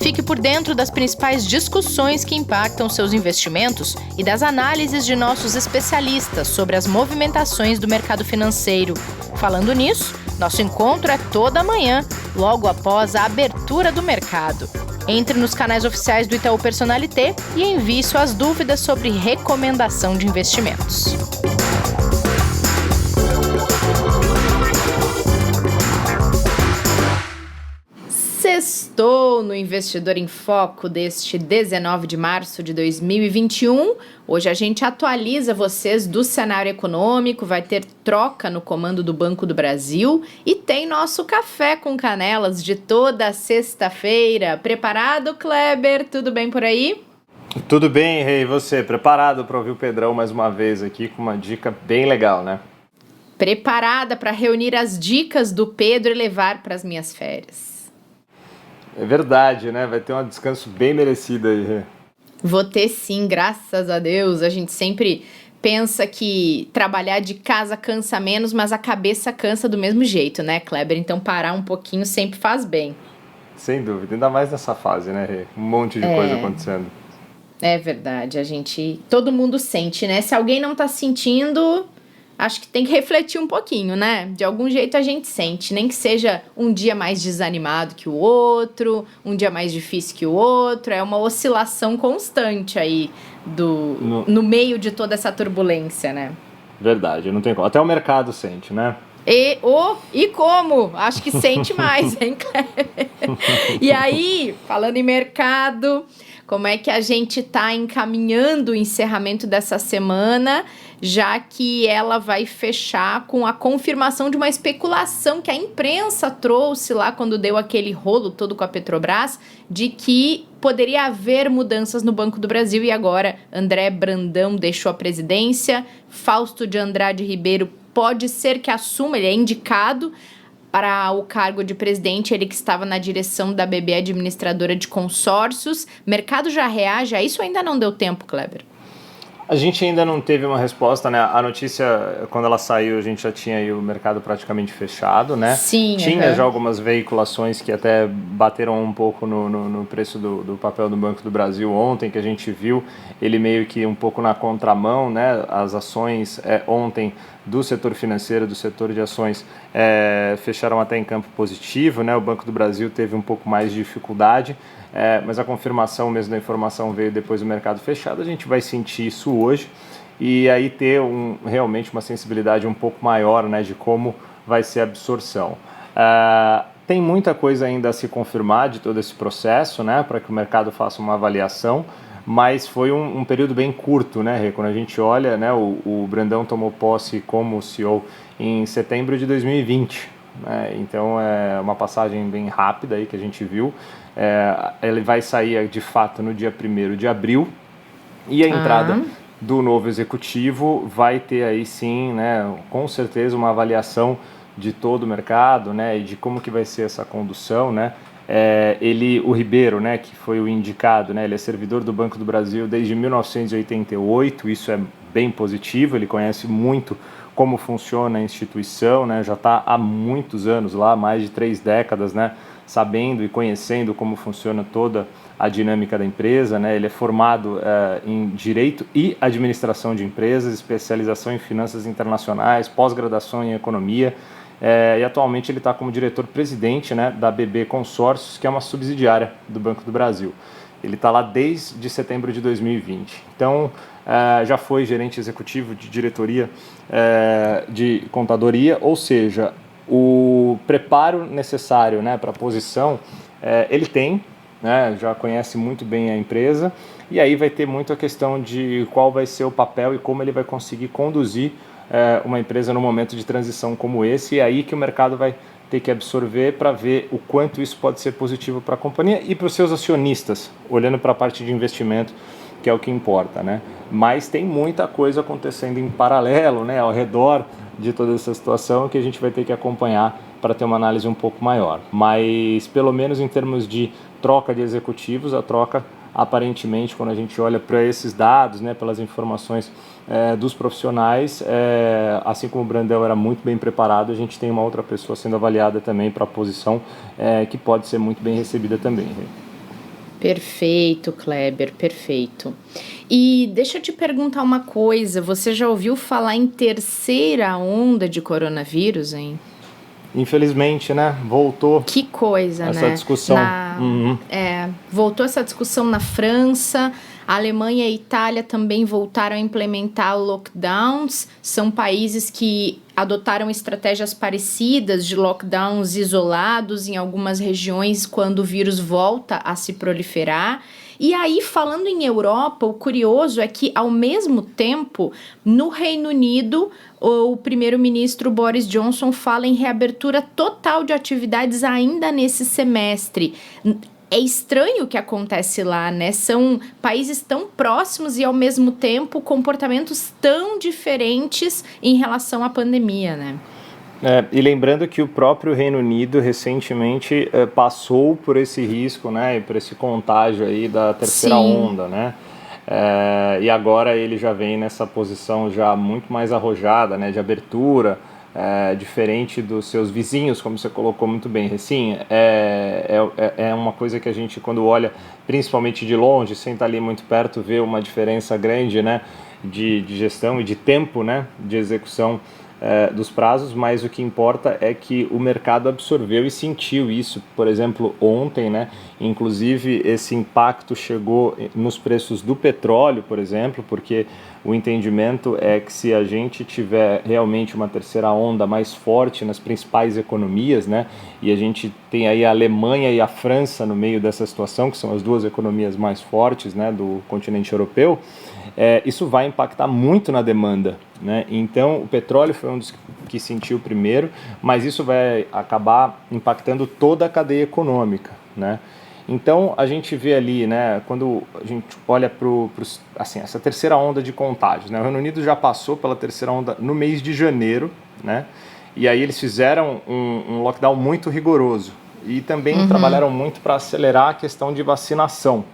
Fique por dentro das principais discussões que impactam seus investimentos e das análises de nossos especialistas sobre as movimentações do mercado financeiro. Falando nisso, nosso encontro é toda manhã, logo após a abertura do mercado. Entre nos canais oficiais do Itaú Personalité e envie suas dúvidas sobre recomendação de investimentos. Sextou no Investidor em Foco deste 19 de março de 2021. Hoje a gente atualiza vocês do cenário econômico, vai ter troca no comando do Banco do Brasil e tem nosso café com canelas de toda sexta-feira. Preparado, Kleber? Tudo bem por aí? Tudo bem, Rei. E você? Preparado para ouvir o Pedrão mais uma vez aqui com uma dica bem legal, né? Preparada para reunir as dicas do Pedro e levar para as minhas férias. É verdade, né? Vai ter um descanso bem merecido aí, Rê. Vou ter sim, graças a Deus. A gente sempre pensa que trabalhar de casa cansa menos, mas a cabeça cansa do mesmo jeito, né, Kleber? Então parar um pouquinho sempre faz bem. Sem dúvida, ainda mais nessa fase, né, Rê? Um monte de coisa acontecendo. É verdade, todo mundo sente, né? Se alguém não tá sentindo, acho que tem que refletir um pouquinho, né? De algum jeito a gente sente, nem que seja um dia mais desanimado que o outro, um dia mais difícil que o outro, é uma oscilação constante aí no meio de toda essa turbulência, né? Verdade, não tem como. Até o mercado sente, né? E como? Acho que sente mais, hein, Kleber? E aí, falando em mercado, como é que a gente está encaminhando o encerramento dessa semana, já que ela vai fechar com a confirmação de uma especulação que a imprensa trouxe lá quando deu aquele rolo todo com a Petrobras, de que poderia haver mudanças no Banco do Brasil e agora André Brandão deixou a presidência, Fausto de Andrade Ribeiro pode ser que assuma, ele é indicado para o cargo de presidente, ele que estava na direção da BB Administradora de Consórcios. Mercado já reage a isso ou ainda não deu tempo, Kleber? A gente ainda não teve uma resposta, né? A notícia, quando ela saiu, a gente já tinha aí o mercado praticamente fechado, né? Sim. Tinha já algumas veiculações que até bateram um pouco no preço do papel do Banco do Brasil ontem, que a gente viu ele meio que um pouco na contramão, né? As ações ontem do setor financeiro, do setor de ações, fecharam até em campo positivo, né? O Banco do Brasil teve um pouco mais de dificuldade, mas a confirmação mesmo da informação veio depois do mercado fechado. A gente vai sentir isso hoje e aí ter realmente uma sensibilidade um pouco maior, né, de como vai ser a absorção. Tem muita coisa ainda a se confirmar de todo esse processo, né, para que o mercado faça uma avaliação, mas foi um período bem curto, né, Rê? Quando a gente olha, né, o Brandão tomou posse como CEO em setembro de 2020, né, então é uma passagem bem rápida aí que a gente viu. Ele vai sair de fato no dia 1º de abril e a entrada do novo executivo vai ter aí sim, né, com certeza uma avaliação de todo o mercado, né, e de como que vai ser essa condução, né. O Ribeiro, né, que foi o indicado, né, ele é servidor do Banco do Brasil desde 1988, isso é bem positivo, ele conhece muito como funciona a instituição, né, já está há muitos anos lá, mais de 3 décadas, né, sabendo e conhecendo como funciona toda a dinâmica da empresa, né, ele é formado em Direito e Administração de Empresas, especialização em Finanças Internacionais, pós-graduação em Economia, e atualmente ele está como diretor-presidente, né, da BB Consórcios, que é uma subsidiária do Banco do Brasil. Ele está lá desde setembro de 2020. Então, já foi gerente executivo de diretoria de contadoria, ou seja, o preparo necessário, né, para a posição, ele tem, né, já conhece muito bem a empresa, e aí vai ter muito a questão de qual vai ser o papel e como ele vai conseguir conduzir uma empresa num momento de transição como esse, e é aí que o mercado vai ter que absorver para ver o quanto isso pode ser positivo para a companhia e para os seus acionistas, olhando para a parte de investimento, que é o que importa, né? Mas tem muita coisa acontecendo em paralelo, né, ao redor de toda essa situação que a gente vai ter que acompanhar para ter uma análise um pouco maior. Mas, pelo menos em termos de troca de executivos, a troca, aparentemente, quando a gente olha para esses dados, né, pelas informações dos profissionais, assim como o Brandão era muito bem preparado, a gente tem uma outra pessoa sendo avaliada também para a posição que pode ser muito bem recebida também. Perfeito, Kleber, perfeito. E deixa eu te perguntar uma coisa, você já ouviu falar em terceira onda de coronavírus, hein? Infelizmente, né? Voltou Que coisa, essa né? discussão. Voltou essa discussão na França, a Alemanha e a Itália também voltaram a implementar lockdowns. São países que adotaram estratégias parecidas de lockdowns isolados em algumas regiões quando o vírus volta a se proliferar. E aí, falando em Europa, o curioso é que, ao mesmo tempo, no Reino Unido, o primeiro-ministro Boris Johnson fala em reabertura total de atividades ainda nesse semestre. É estranho o que acontece lá, né? São países tão próximos e, ao mesmo tempo, comportamentos tão diferentes em relação à pandemia, né? E lembrando que o próprio Reino Unido recentemente passou por esse risco, né, e por esse contágio aí da terceira onda, né, e agora ele já vem nessa posição já muito mais arrojada, né, de abertura, diferente dos seus vizinhos, como você colocou muito bem, Recim. É uma coisa que a gente, quando olha principalmente de longe, sem estar ali muito perto, vê uma diferença grande, né, de gestão e de tempo, né, de execução dos prazos, mas o que importa é que o mercado absorveu e sentiu isso. Por exemplo, ontem, né, inclusive esse impacto chegou nos preços do petróleo, por exemplo, porque o entendimento é que se a gente tiver realmente uma terceira onda mais forte nas principais economias, né, e a gente tem aí a Alemanha e a França no meio dessa situação, que são as duas economias mais fortes, né, do continente europeu, isso vai impactar muito na demanda, né? Então o petróleo foi um dos que sentiu primeiro, mas isso vai acabar impactando toda a cadeia econômica, né? Então a gente vê ali, né, quando a gente olha para assim, essa terceira onda de contágios, né? O Reino Unido já passou pela terceira onda no mês de janeiro, né? E aí eles fizeram um lockdown muito rigoroso e também trabalharam muito para acelerar a questão de vacinação.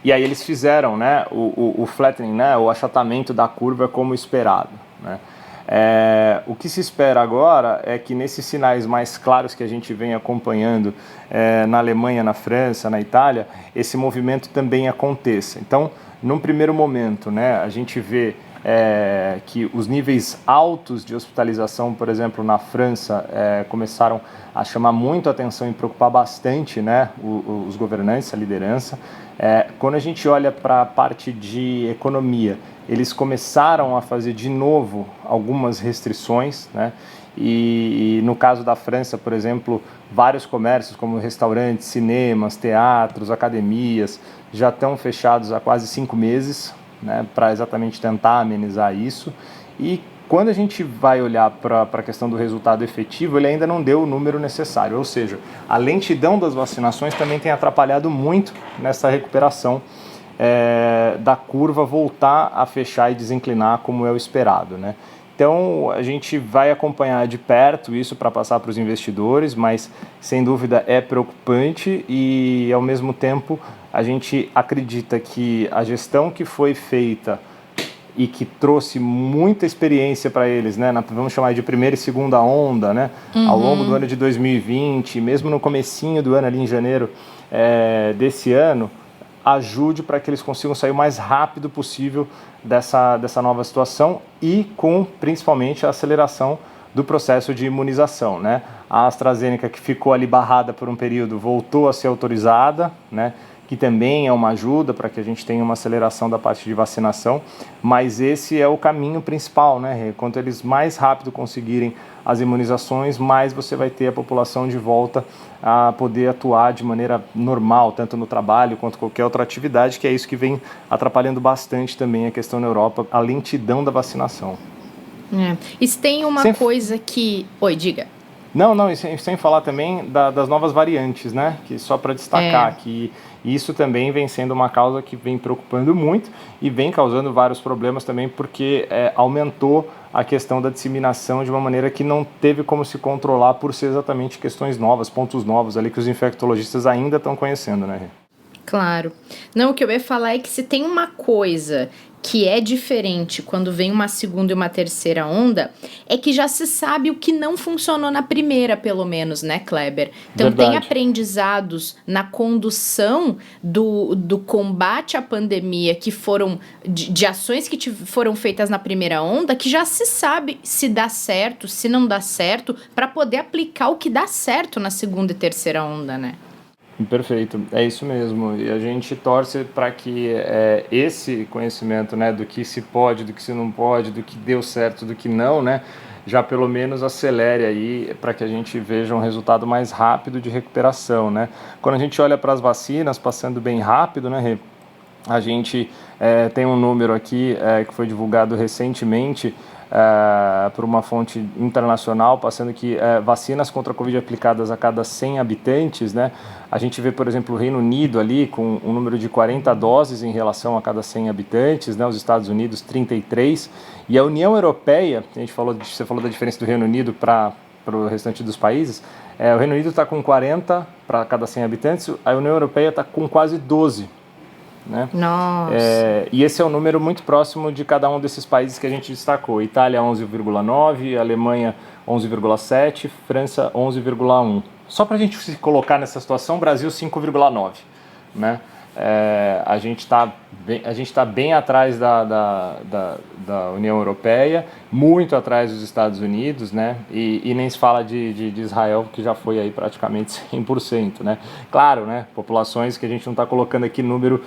E aí eles fizeram, né, o flattening, né, o achatamento da curva como esperado, né. O que se espera agora é que nesses sinais mais claros que a gente vem acompanhando na Alemanha, na França, na Itália, esse movimento também aconteça. Então, num primeiro momento, né, a gente vê que os níveis altos de hospitalização, por exemplo, na França, começaram a chamar muito a atenção e preocupar bastante, né, os governantes, a liderança. Quando a gente olha para a parte de economia, eles começaram a fazer de novo algumas restrições, né? E no caso da França, por exemplo, vários comércios como restaurantes, cinemas, teatros, academias, já estão fechados há quase 5 meses, né, para exatamente tentar amenizar isso. E quando a gente vai olhar para a questão do resultado efetivo, ele ainda não deu o número necessário, ou seja, a lentidão das vacinações também tem atrapalhado muito nessa recuperação da curva voltar a fechar e desinclinar como é o esperado, né? Então a gente vai acompanhar de perto isso para passar para os investidores, mas sem dúvida é preocupante e ao mesmo tempo a gente acredita que a gestão que foi feita e que trouxe muita experiência para eles, né, vamos chamar de primeira e segunda onda, né, ao longo do ano de 2020, mesmo no comecinho do ano ali em janeiro desse ano, ajude para que eles consigam sair o mais rápido possível dessa nova situação e com principalmente a aceleração do processo de imunização, né. A AstraZeneca, que ficou ali barrada por um período, voltou a ser autorizada, né, que também é uma ajuda para que a gente tenha uma aceleração da parte de vacinação, mas esse é o caminho principal, né? Quanto eles mais rápido conseguirem as imunizações, mais você vai ter a população de volta a poder atuar de maneira normal, tanto no trabalho quanto qualquer outra atividade, que é isso que vem atrapalhando bastante também a questão na Europa, a lentidão da vacinação. E se tem uma coisa que... Oi, diga. Não, sem falar também das novas variantes, né? Que só para destacar que isso também vem sendo uma causa que vem preocupando muito e vem causando vários problemas também, porque aumentou a questão da disseminação de uma maneira que não teve como se controlar por ser exatamente questões novas, pontos novos ali que os infectologistas ainda estão conhecendo, né? Claro. Não, o que eu ia falar é que se tem uma coisa que é diferente quando vem uma segunda e uma terceira onda, é que já se sabe o que não funcionou na primeira, pelo menos, né, Kleber? Então, Verdade. tem aprendizados na condução do combate à pandemia que foram de ações que foram feitas na primeira onda, que já se sabe se dá certo, se não dá certo, para poder aplicar o que dá certo na segunda e terceira onda, né? Perfeito, é isso mesmo. E a gente torce para que esse conhecimento, né, do que se pode, do que se não pode, do que deu certo, do que não, né, já pelo menos acelere aí para que a gente veja um resultado mais rápido de recuperação, né. Quando a gente olha para as vacinas passando bem rápido, né, Rê, a gente tem um número aqui que foi divulgado recentemente por uma fonte internacional, passando que vacinas contra a Covid aplicadas a cada 100 habitantes, né? A gente vê, por exemplo, o Reino Unido ali com um número de 40 doses em relação a cada 100 habitantes, né? Os Estados Unidos 33, e a União Europeia, você falou da diferença do Reino Unido para o restante dos países, o Reino Unido está com 40 para cada 100 habitantes, a União Europeia está com quase 12. Né? Nossa. E esse é um número muito próximo de cada um desses países que a gente destacou. Itália 11,9, Alemanha 11,7, França 11,1. Só para a gente se colocar nessa situação, Brasil 5,9. Né? A gente está bem atrás da União Europeia, muito atrás dos Estados Unidos, né? E nem se fala de Israel, que já foi aí praticamente 100%. Né? Claro, né? Populações que a gente não está colocando aqui número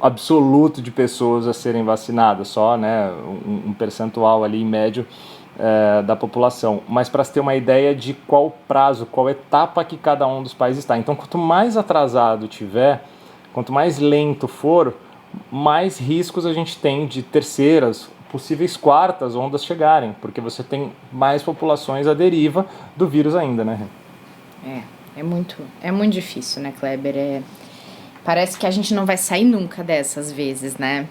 absoluto de pessoas a serem vacinadas, só, né, um percentual ali em médio da população, mas para se ter uma ideia de qual prazo, qual etapa que cada um dos países está. Então, quanto mais atrasado tiver, quanto mais lento for, mais riscos a gente tem de terceiras, possíveis quartas ondas chegarem, porque você tem mais populações à deriva do vírus ainda, né? É muito difícil, né, Kleber? Parece que a gente não vai sair nunca dessas vezes, né?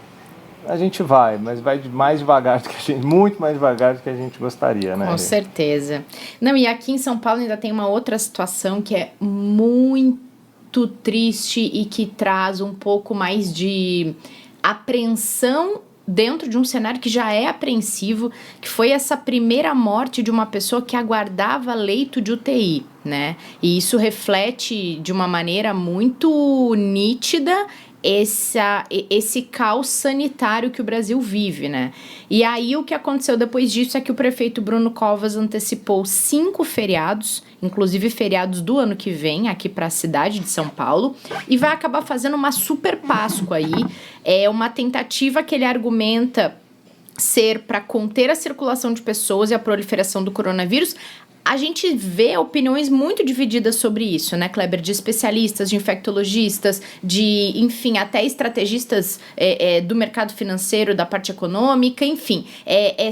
A gente vai, mas vai mais devagar do que a gente, muito mais devagar do que a gente gostaria, né? Com certeza. Não, e aqui em São Paulo ainda tem uma outra situação que é muito triste e que traz um pouco mais de apreensão dentro de um cenário que já é apreensivo, que foi essa primeira morte de uma pessoa que aguardava leito de UTI, né? E isso reflete de uma maneira muito nítida esse caos sanitário que o Brasil vive, né? E aí o que aconteceu depois disso é que o prefeito Bruno Covas antecipou 5 feriados, inclusive feriados do ano que vem, aqui para a cidade de São Paulo, e vai acabar fazendo uma super Páscoa aí. É uma tentativa que ele argumenta ser para conter a circulação de pessoas e a proliferação do coronavírus. A gente vê opiniões muito divididas sobre isso, né, Kleber? De especialistas, de infectologistas, de, enfim, até estrategistas do mercado financeiro, da parte econômica, enfim.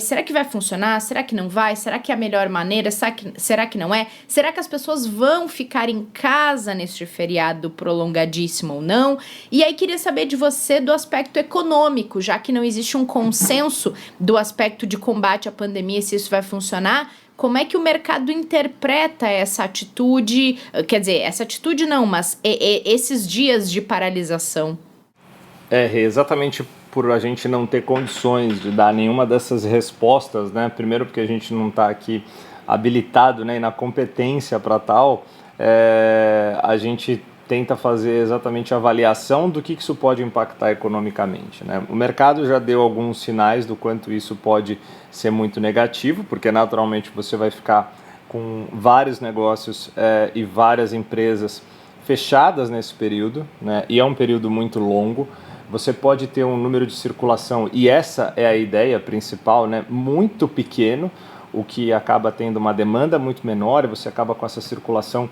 Será que vai funcionar? Será que não vai? Será que é a melhor maneira? Será que não é? Será que as pessoas vão ficar em casa neste feriado prolongadíssimo ou não? E aí queria saber de você do aspecto econômico, já que não existe um consenso do aspecto de combate à pandemia, se isso vai funcionar. Como é que o mercado interpreta essa atitude? Quer dizer, essa atitude não, mas esses dias de paralisação? Exatamente por a gente não ter condições de dar nenhuma dessas respostas, né? Primeiro porque a gente não está aqui habilitado, né, e na competência para tal, a gente tenta fazer exatamente a avaliação do que isso pode impactar economicamente, né? O mercado já deu alguns sinais do quanto isso pode ser muito negativo, porque naturalmente você vai ficar com vários negócios e várias empresas fechadas nesse período, né? E é um período muito longo. Você pode ter um número de circulação, e essa é a ideia principal, né, muito pequeno, o que acaba tendo uma demanda muito menor, e você acaba com essa circulação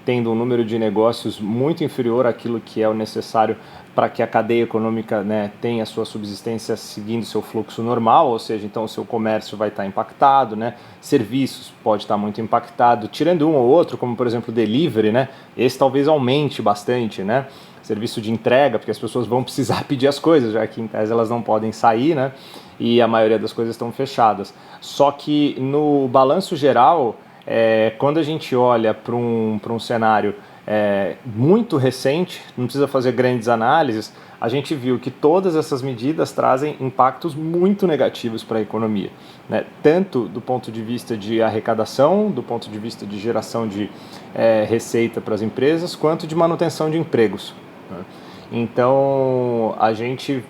tendo um número de negócios muito inferior àquilo que é o necessário para que a cadeia econômica, né, tenha a sua subsistência seguindo seu fluxo normal, ou seja, então o seu comércio vai estar impactado, né, serviços pode estar muito impactado, tirando um ou outro, como por exemplo o delivery, né, esse talvez aumente bastante, né, serviço de entrega, porque as pessoas vão precisar pedir as coisas, já que em tese elas não podem sair, né, e a maioria das coisas estão fechadas. Só que no balanço geral, quando a gente olha para um cenário muito recente, não precisa fazer grandes análises, a gente viu que todas essas medidas trazem impactos muito negativos para a economia, né? Tanto do ponto de vista de arrecadação, do ponto de vista de geração de receita para as empresas, quanto de manutenção de empregos, né? Então, a gente,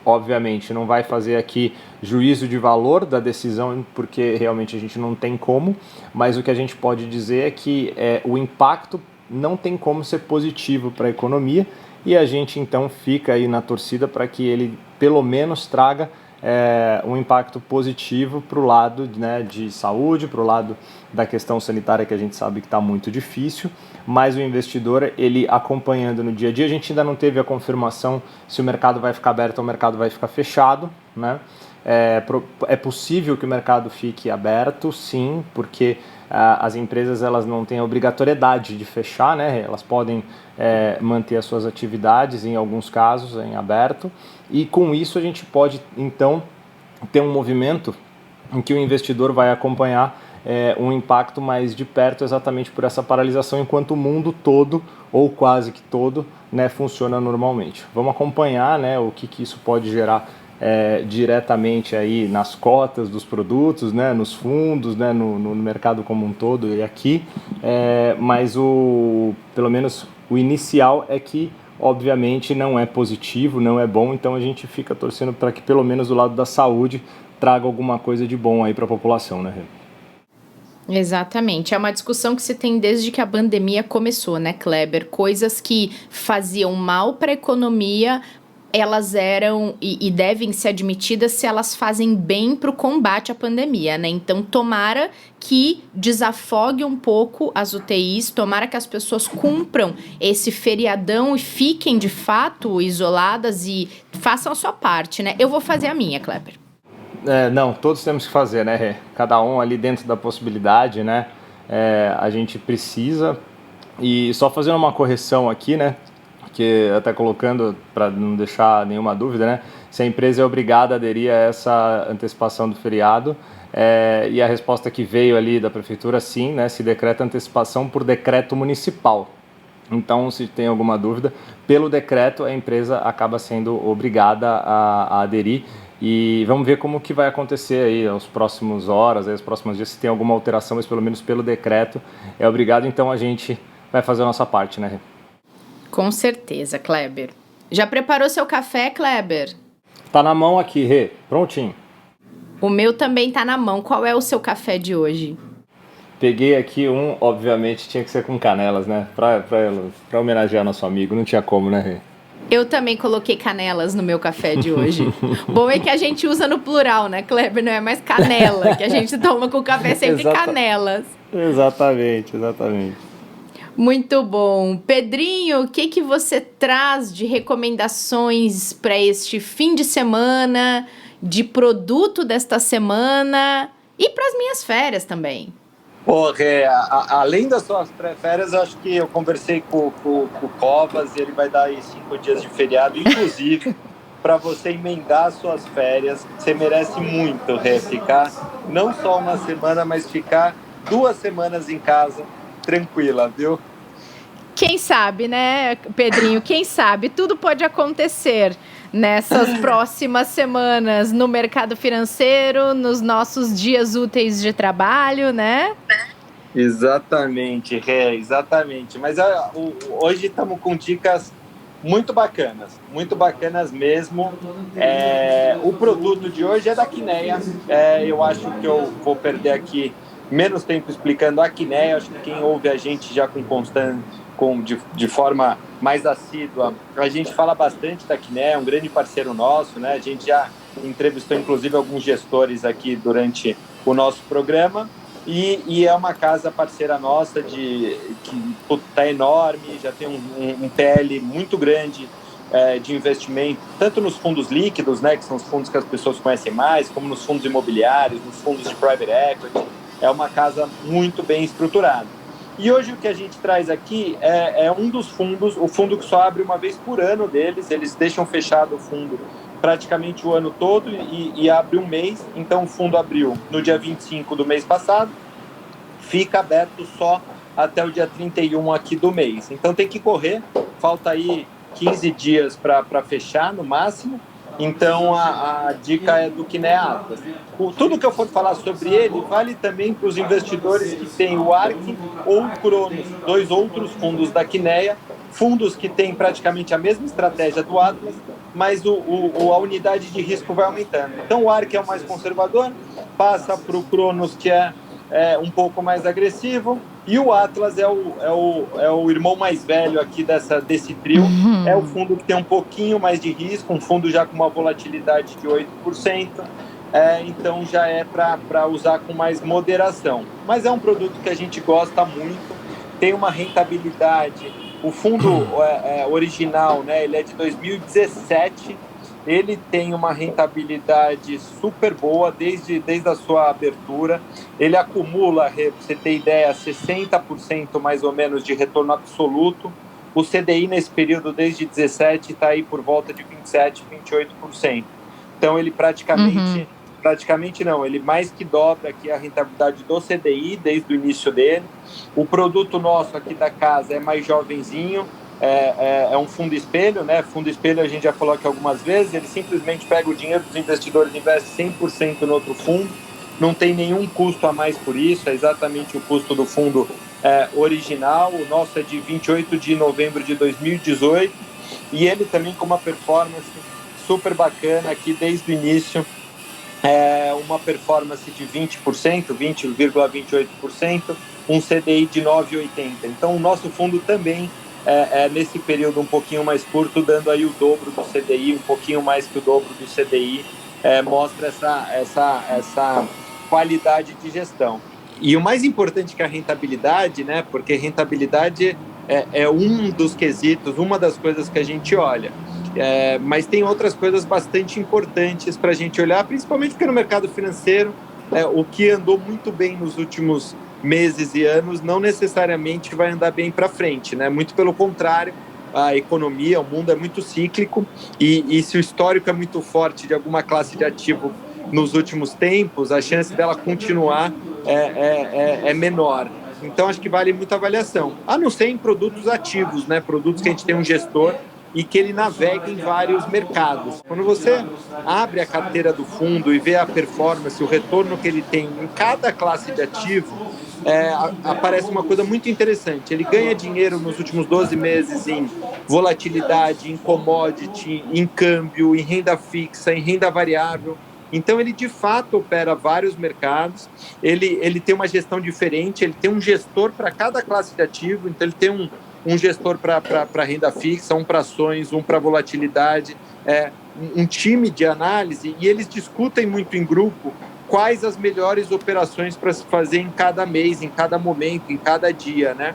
obviamente, não vai fazer aqui juízo de valor da decisão, porque realmente a gente não tem como, mas o que a gente pode dizer é que o impacto não tem como ser positivo para a economia, e a gente então fica aí na torcida para que ele pelo menos traga um impacto positivo para o lado, né, de saúde, para o lado da questão sanitária, que a gente sabe que está muito difícil, mas o investidor, ele acompanhando no dia a dia, a gente ainda não teve a confirmação se o mercado vai ficar aberto ou o mercado vai ficar fechado, né? É possível que o mercado fique aberto, sim, porque as empresas elas não têm a obrigatoriedade de fechar, né? Elas podem manter as suas atividades, em alguns casos, em aberto, e com isso a gente pode, então, ter um movimento em que o investidor vai acompanhar um impacto mais de perto, exatamente por essa paralisação, enquanto o mundo todo, ou quase que todo, né, funciona normalmente. Vamos acompanhar, né, o que isso pode gerar diretamente aí nas cotas dos produtos, né, nos fundos, né, no mercado como um todo e aqui, mas pelo menos o inicial é que obviamente não é positivo, não é bom, então a gente fica torcendo para que pelo menos do lado da saúde traga alguma coisa de bom aí para a população, né, Rê? Exatamente, é uma discussão que se tem desde que a pandemia começou, né, Kleber? Coisas que faziam mal para a economia, elas eram e devem ser admitidas se elas fazem bem para o combate à pandemia, né? Então, tomara que desafogue um pouco as UTIs, tomara que as pessoas cumpram esse feriadão e fiquem, de fato, isoladas e façam a sua parte, né? Eu vou fazer a minha, Kleber. Não, todos temos que fazer, né, Rê? Cada um ali dentro da possibilidade, né? A gente precisa. E só fazendo uma correção aqui, né? Que até colocando, para não deixar nenhuma dúvida, né? Se a empresa é obrigada a aderir a essa antecipação do feriado, e a resposta que veio ali da prefeitura, sim, né? Se decreta antecipação por decreto municipal. Então, se tem alguma dúvida, pelo decreto a empresa acaba sendo obrigada a aderir. E vamos ver como que vai acontecer aí as próximas horas, os próximos dias, se tem alguma alteração, mas pelo menos pelo decreto é obrigado. Então a gente vai fazer a nossa parte, né? Com certeza, Kleber. Já preparou seu café, Kleber? Tá na mão aqui, Rê. Prontinho. O meu também tá na mão. Qual é o seu café de hoje? Peguei aqui obviamente tinha que ser com canelas, né? Pra homenagear nosso amigo, não tinha como, né, Rê? Eu também coloquei canelas no meu café de hoje. Bom é que a gente usa no plural, né, Kleber? Não é mais canela, que a gente toma com o café sempre canelas. Exatamente. Muito bom. Pedrinho, o que você traz de recomendações para este fim de semana, de produto desta semana e para as minhas férias também? Além das suas férias, acho que eu conversei com o Covas e ele vai dar aí 5 dias de feriado, inclusive, para você emendar suas férias. Você merece muito, ficar não só uma semana, mas ficar 2 semanas em casa, tranquila, viu? Quem sabe, né, Pedrinho? Quem sabe? Tudo pode acontecer nessas próximas semanas no mercado financeiro, nos nossos dias úteis de trabalho, né? Exatamente, exatamente. Mas hoje estamos com dicas muito bacanas mesmo. O produto de hoje é da Quineia. Eu acho que eu vou perder aqui menos tempo explicando a Quineia. Acho que quem ouve a gente já de forma mais assídua, a gente fala bastante da Quineia, é um grande parceiro nosso, né? A gente já entrevistou inclusive alguns gestores aqui durante o nosso programa e é uma casa parceira nossa que está enorme, já tem um PL muito grande de investimento, tanto nos fundos líquidos, né, que são os fundos que as pessoas conhecem mais, como nos fundos imobiliários, nos fundos de private equity. É uma casa muito bem estruturada. E hoje o que a gente traz aqui é um dos fundos, o fundo que só abre uma vez por ano deles, eles deixam fechado o fundo praticamente o ano todo e abre um mês. Então o fundo abriu no dia 25 do mês passado, fica aberto só até o dia 31 aqui do mês. Então tem que correr, falta aí 15 dias para fechar no máximo. Então a dica é do Kinea Atlas. Tudo que eu for falar sobre ele vale também para os investidores que têm o ARK ou o Cronos, 2 outros fundos da Kinea, fundos que têm praticamente a mesma estratégia do Atlas, mas a unidade de risco vai aumentando. Então o ARK é o mais conservador, passa para o Cronos, que é um pouco mais agressivo, e o Atlas é o irmão mais velho aqui desse trio. É o fundo que tem um pouquinho mais de risco, um fundo já com uma volatilidade de 8%, então já é para usar com mais moderação. Mas é um produto que a gente gosta muito, tem uma rentabilidade. O fundo original, né, ele é de 2017, ele tem uma rentabilidade super boa desde a sua abertura. Ele acumula, para você ter ideia, 60% mais ou menos de retorno absoluto. O CDI nesse período, desde 17, está aí por volta de 27%, 28%. Então ele praticamente não, ele mais que dobra aqui a rentabilidade do CDI desde o início dele. O produto nosso aqui da casa é mais jovenzinho, é um fundo espelho, né? Fundo espelho a gente já falou aqui algumas vezes, ele simplesmente pega o dinheiro dos investidores e investe 100% no outro fundo, não tem nenhum custo a mais por isso, é exatamente o custo do fundo original. O nosso é de 28 de novembro de 2018 e ele também com uma performance super bacana aqui desde o início, uma performance de 20%, 20,28%, um CDI de 9,80%. Então o nosso fundo também nesse período um pouquinho mais curto, dando aí o dobro do CDI, um pouquinho mais que o dobro do CDI, mostra essa qualidade de gestão. E o mais importante que a rentabilidade, né? Porque rentabilidade é um dos quesitos, uma das coisas que a gente olha. Mas tem outras coisas bastante importantes para a gente olhar, principalmente porque no mercado financeiro, o que andou muito bem nos últimos meses e anos não necessariamente vai andar bem para frente, né? Muito pelo contrário, a economia, o mundo é muito cíclico e se o histórico é muito forte de alguma classe de ativo nos últimos tempos, a chance dela continuar é menor. Então acho que vale muita avaliação, a não ser em produtos ativos, né? Produtos que a gente tem um gestor e que ele navega em vários mercados. Quando você abre a carteira do fundo e vê a performance, o retorno que ele tem em cada classe de ativo, aparece uma coisa muito interessante. Ele ganha dinheiro nos últimos 12 meses em volatilidade, em commodity, em câmbio, em renda fixa, em renda variável. Então, ele de fato opera vários mercados, ele tem uma gestão diferente, ele tem um gestor para cada classe de ativo, então ele tem um gestor para renda fixa, um para ações, um para volatilidade, um time de análise, e eles discutem muito em grupo quais as melhores operações para se fazer em cada mês, em cada momento, em cada dia, né?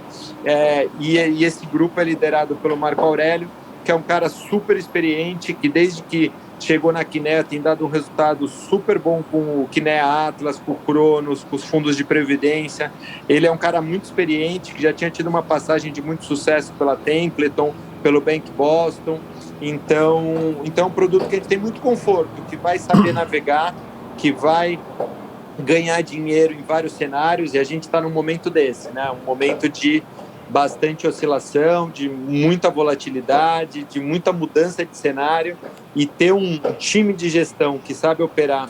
E esse grupo é liderado pelo Marco Aurélio, que é um cara super experiente, que desde que chegou na Kinea tem dado um resultado super bom com o Kinea Atlas, com o Cronos, com os fundos de previdência. Ele é um cara muito experiente, que já tinha tido uma passagem de muito sucesso pela Templeton, pelo Bank Boston. Então é um produto que a gente tem muito conforto, que vai saber navegar, que vai ganhar dinheiro em vários cenários, e a gente está num momento desse, né? Um momento de bastante oscilação, de muita volatilidade, de muita mudança de cenário, e ter um time de gestão que sabe operar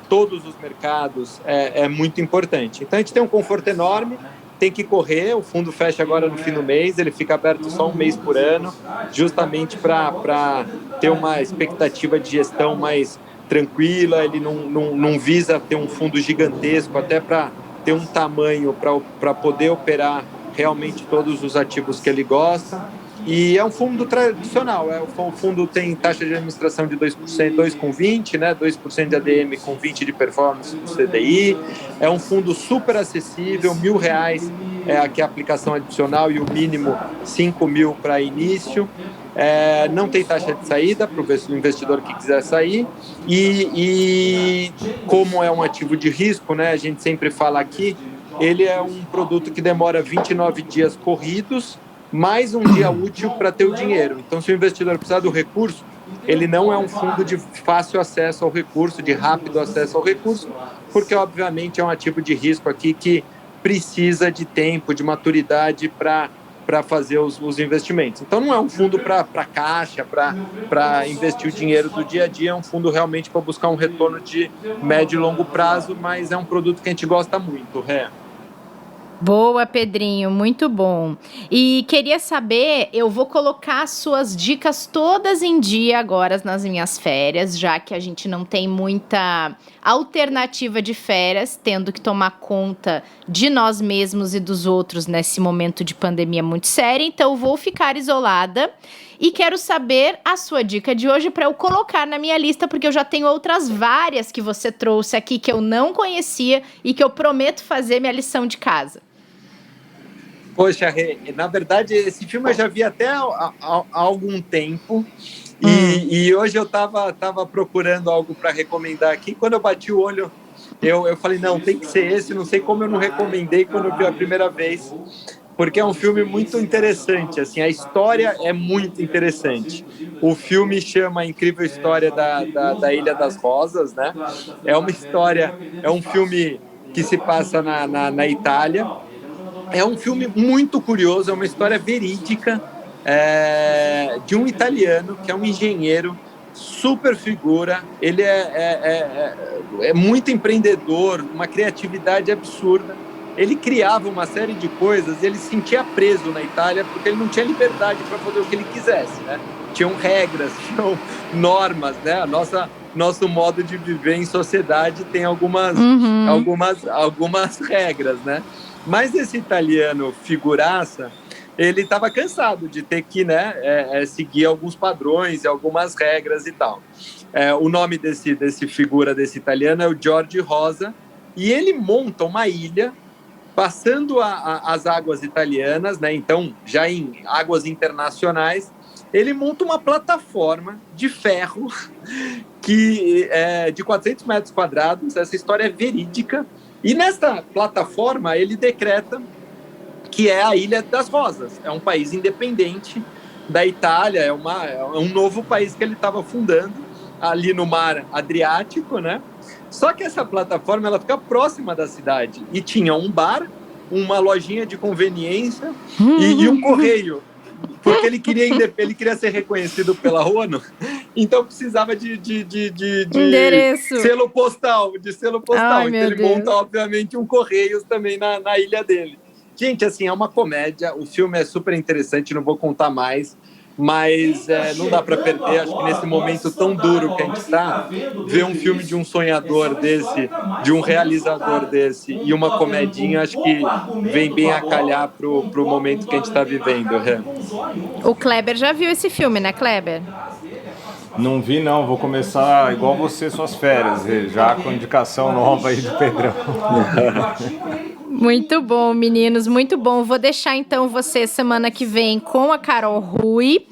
todos os mercados é muito importante. Então a gente tem um conforto enorme, tem que correr, o fundo fecha agora no fim do mês, ele fica aberto só um mês por ano, justamente para ter uma expectativa de gestão mais tranquila. Ele não visa ter um fundo gigantesco, até para ter um tamanho para poder operar realmente todos os ativos que ele gosta. E é um fundo tradicional, o fundo tem taxa de administração de 2%, 2,20%, né? 2% de ADM com 20% de performance do CDI. É um fundo super acessível, R$1.000 aqui a aplicação adicional e o mínimo 5.000 para início. Não tem taxa de saída para o investidor que quiser sair. E como é um ativo de risco, né? A gente sempre fala aqui, ele é um produto que demora 29 dias corridos, mais um dia útil para ter o dinheiro. Então, se o investidor precisar do recurso, ele não é um fundo de fácil acesso ao recurso, de rápido acesso ao recurso, porque, obviamente, é um ativo de risco aqui que precisa de tempo, de maturidade para fazer os investimentos. Então não é um fundo para caixa, para investir o dinheiro do dia a dia, é um fundo realmente para buscar um retorno de médio e longo prazo, mas é um produto que a gente gosta muito, Ré. Boa, Pedrinho, muito bom. E queria saber, eu vou colocar as suas dicas todas em dia agora nas minhas férias, já que a gente não tem muita alternativa de férias, tendo que tomar conta de nós mesmos e dos outros nesse momento de pandemia muito séria, então eu vou ficar isolada. E quero saber a sua dica de hoje para eu colocar na minha lista, porque eu já tenho outras várias que você trouxe aqui que eu não conhecia e que eu prometo fazer minha lição de casa. Poxa, na verdade, esse filme eu já vi até há algum tempo. E hoje eu estava procurando algo para recomendar aqui. Quando eu bati o olho, eu falei, não, tem que ser esse. Não sei como eu não recomendei quando eu vi a primeira vez. Porque é um filme muito interessante, assim, a história é muito interessante. O filme chama A Incrível História da Ilha das Rosas, né? É uma história, é um filme que se passa na Itália. É um filme muito curioso, é uma história verídica de um italiano que é um engenheiro, super figura, ele é muito empreendedor, uma criatividade absurda. Ele criava uma série de coisas e ele se sentia preso na Itália porque ele não tinha liberdade para fazer o que ele quisesse, né? Tinham regras, tinham normas, né? Nosso modo de viver em sociedade tem algumas regras, né? Mas esse italiano figuraça, ele estava cansado de ter que, né, seguir alguns padrões e algumas regras e tal. O nome desse figura, desse italiano, é o George Rosa, e ele monta uma ilha passando as águas italianas, né? Então, já em águas internacionais, ele monta uma plataforma de ferro que é de 400 metros quadrados. Essa história é verídica. E nessa plataforma, ele decreta que é a Ilha das Rosas. É um país independente da Itália, é um novo país que ele estava fundando ali no mar Adriático, né? Só que essa plataforma ela fica próxima da cidade e tinha um bar, uma lojinha de conveniência e um correio, porque ele queria ser reconhecido pela ONU, então precisava de endereço, selo postal, Ai, então ele monta obviamente um correio também na ilha dele. Gente, assim, é uma comédia, o filme é super interessante, não vou contar mais. Mas não dá para perder, acho que nesse momento tão duro que a gente está, ver um filme de um sonhador desse, de um realizador desse e uma comedinha, acho que vem bem a calhar pro momento que a gente está vivendo. O Kleber já viu esse filme, né, Kleber? Não vi, não. Vou começar igual você, suas férias, já com indicação nova aí do Pedrão. Muito bom, meninos, muito bom. Vou deixar, então, você semana que vem com a Carol Rui.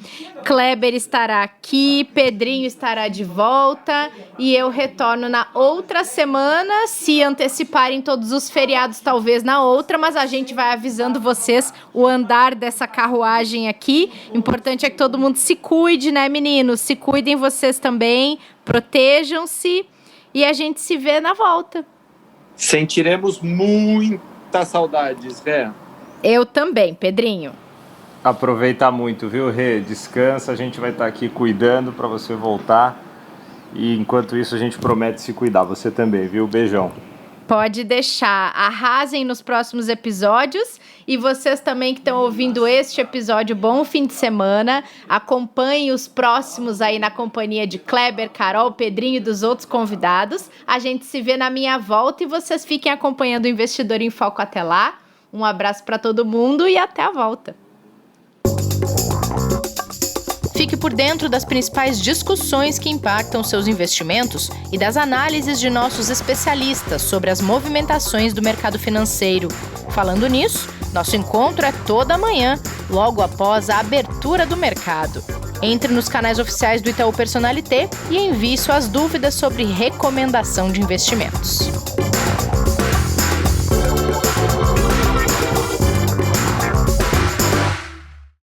Kleber estará aqui, Pedrinho estará de volta e eu retorno na outra semana, se anteciparem todos os feriados, talvez na outra, mas a gente vai avisando vocês o andar dessa carruagem aqui. Importante é que todo mundo se cuide, né, meninos? Se cuidem vocês também, protejam-se e a gente se vê na volta. Sentiremos muitas saudades, Rê. Eu também, Pedrinho. Aproveitar muito, viu, Rê? Descansa, a gente vai estar aqui cuidando para você voltar. E enquanto isso a gente promete se cuidar, você também, viu? Beijão. Pode deixar, arrasem nos próximos episódios e vocês também que estão ouvindo este episódio, bom fim de semana, acompanhem os próximos aí na companhia de Kleber, Carol, Pedrinho e dos outros convidados. A gente se vê na minha volta e vocês fiquem acompanhando o Investidor em Foco até lá. Um abraço para todo mundo e até a volta. Fique por dentro das principais discussões que impactam seus investimentos e das análises de nossos especialistas sobre as movimentações do mercado financeiro. Falando nisso, nosso encontro é toda manhã, logo após a abertura do mercado. Entre nos canais oficiais do Itaú Personalité e envie suas dúvidas sobre recomendação de investimentos.